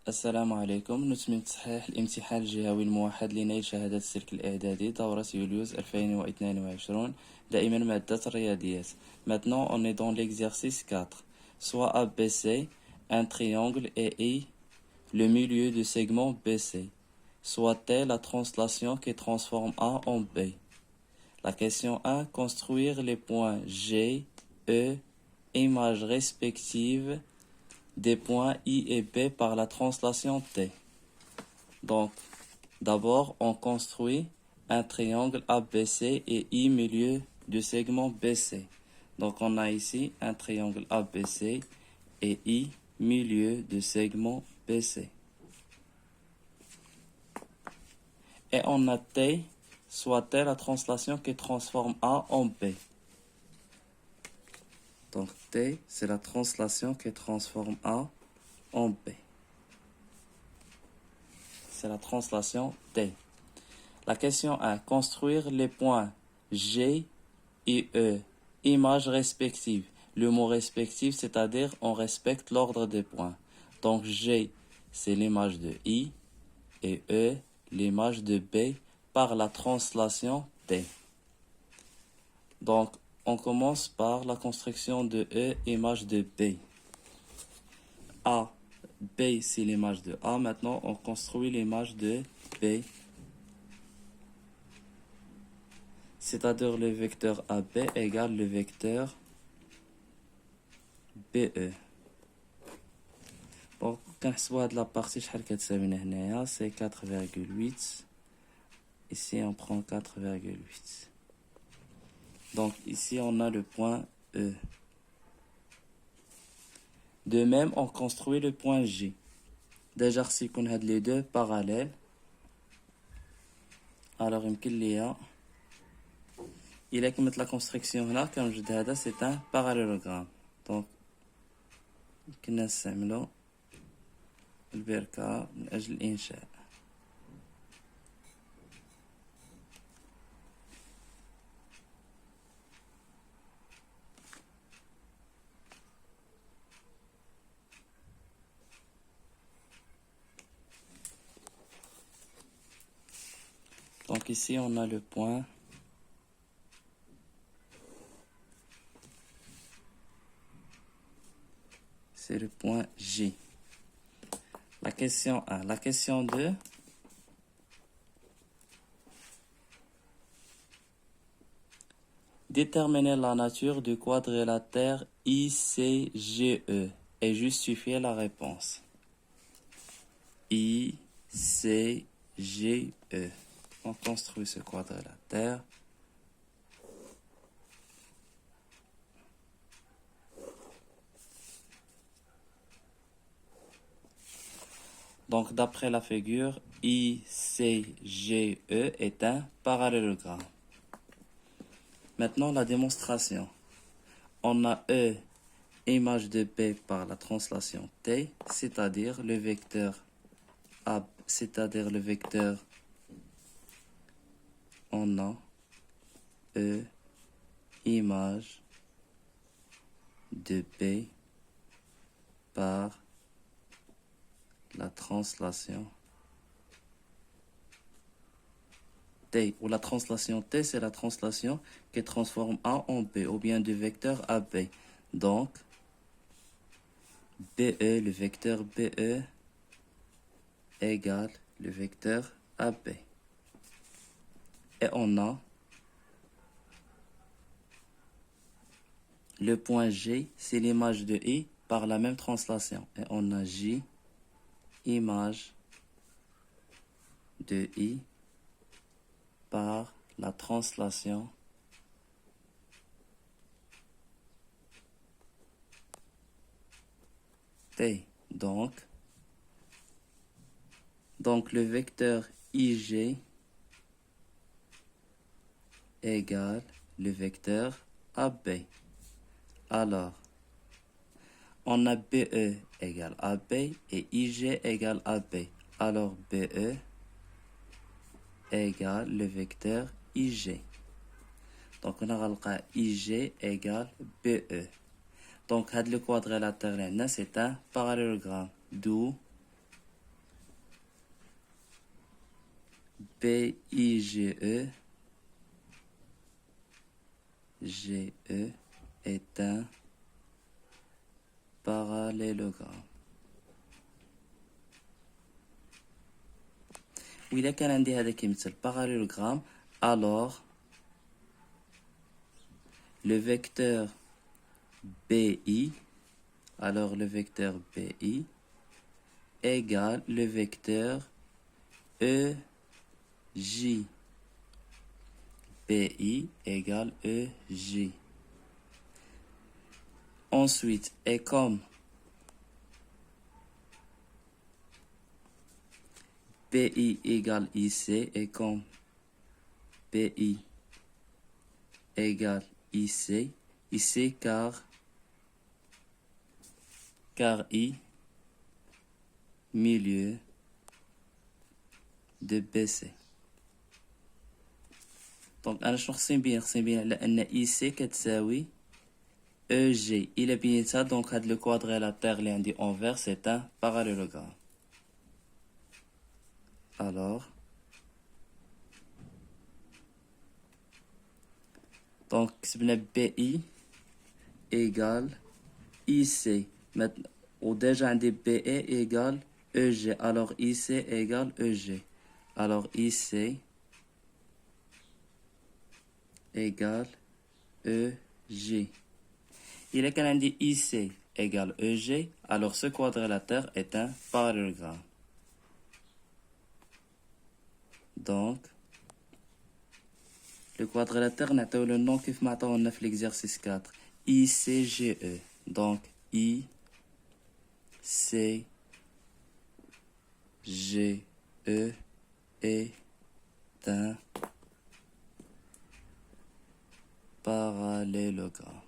السلام عليكم. نتمم تصحيح الامتحان الجهوي الموحد لنيل شهادة السلك الإعدادي دورة يوليوز 2022 دائما مادة الرياضيات. Maintenant on est dans l'exercice 4. Soit ABC, un triangle et I, le milieu du segment BC. Soit T la translation qui transforme A en B. La question 1. Construire les points G, E, images respectives des points I et B par la translation T. Donc, d'abord, on construit un triangle ABC et I milieu du segment BC. Donc, on a ici un triangle ABC et I milieu du segment BC. Et on a T, soit T la translation qui transforme A en B. Donc T, c'est la translation qui transforme A en B. C'est la translation T. La question 1. Construire les points G et E. Images respectives. Le mot respectif, c'est-à-dire on respecte l'ordre des points. Donc G, c'est l'image de I et E, l'image de B par la translation T. Donc, on commence par la construction de E, image de B. A, B, c'est l'image de A. Maintenant, on construit l'image de B. C'est-à-dire le vecteur AB égale le vecteur BE. Bon, كنحسبوا هاد la partie شحال كتساوينا هنايا c'est 4,8. Ici, on prend 4,8. Donc ici, on a le point E. De même, on construit le point J. Déjà, si on a les deux parallèles, alors il est comme la construction là, comme je dis, c'est un parallélogramme. Donc, on va البركة من أجل الإنشاء. Donc ici, on a le point c'est le point J. La question 1. La question 2. Déterminer la nature du quadrilatère ICGE et justifier la réponse. ICGE. On construit ce quadrilatère. Donc, d'après la figure, ICGE est un parallélogramme. Maintenant, la démonstration. On a E, image de B par la translation T, c'est-à-dire le vecteur A, c'est-à-dire le vecteur on a E, image de B par la translation T, ou la translation T, c'est la translation qui transforme A en B, ou bien du vecteur AB. Donc, BE, le vecteur BE égale le vecteur AB. Et on a le point G, c'est l'image de I par la même translation. Et on a J, image de I par la translation T. Donc le vecteur IG égale le vecteur AB. Alors, on a BE égale AB et IG égale AB. Alors BE égale le vecteur IG. Donc on a IG égale BE. Donc le quadrilatère là, c'est un parallélogramme. D'où PIGE GE est un parallélogramme. وإذا كان عندي هذا كيمثل parallélogramme, alors le vecteur BI, égale le vecteur EJ. BI égale EJ. Ensuite, et comme PI égale IC, et comme PI égale IC, IC car I milieu de BC. Donc أنا شنو خصني نبين على أن IC كتساوي EG. إلا بينيتها دونك هاد لو كوادريلاتير اللي عندي envers c'est un parallélogramme. Alors, donc كتبنا BI égale IC. Ou déjà عندي BE égale EG. Alors IC égale EG. Alors IC égale EG. Il est qu'un indice IC égale EG, alors ce quadrilatère est un parallélogramme. Donc, le quadrilatère n'a pas le nom que on a fait l'exercice 4. ICGE. Donc, ICGE est un parallélogramme.